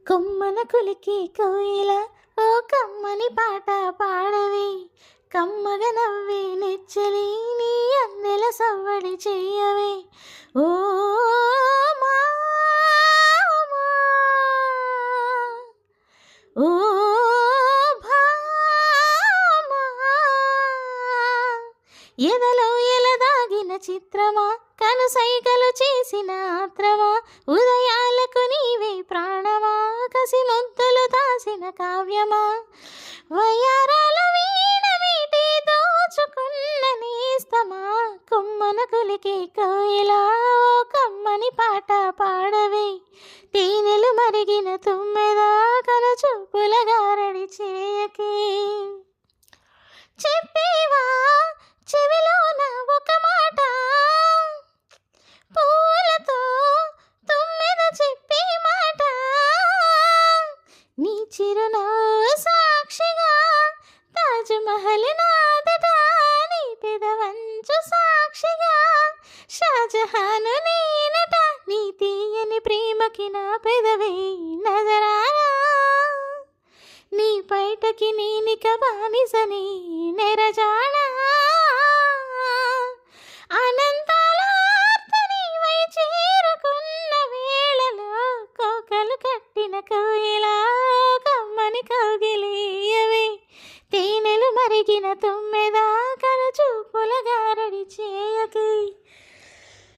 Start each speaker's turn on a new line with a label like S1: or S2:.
S1: కొమ్మన కులికి కోయిల ఓ కమ్మని పాట పాడవే, కమ్మగ నవ్వే నెచ్చలి నీ అందెల సవ్వడి చెయ్యవే. ఓ మామా, ఓ భామా, ఎదలో ఎలదాగిన చిత్రమా, కనుసైగలు చేసిన ఆత్రమా, ఉదయాలకు నీవే ప్రాణమా, కసి ముద్దులు దాసిన కావ్యమా, వయ్యారాల వీణ మీటి దోచుకున్న నేస్తమా, కొమ్మన కులికే కోయిలా ఓ కమ్మని పాట పాడవే, తేనెలు మరిగిన తుమ్మెదా కను చూపుల గారడి చేయకే. చెప్పేవా చెవిలోన ఒక మాట, పూలతో తుమ్మెద చెప్పే మాట, నీ చిరునవ్వు సాక్షిగా తాజ్మహల్ నాదట, నీ పెదవంచు సాక్షిగా షాజహాను నేనట, నీ తీయని ప్రేమకి నా పెదవే నజరానా, నీ పైటకి నేనిక బానిసని నెరజానా, అనంతాల నీవై చేరుకున్న వేళలో కోకలు కట్టిన కోయిలా కమ్మని కౌగిలియవే, తేనెలు మరిగిన తుమ్మె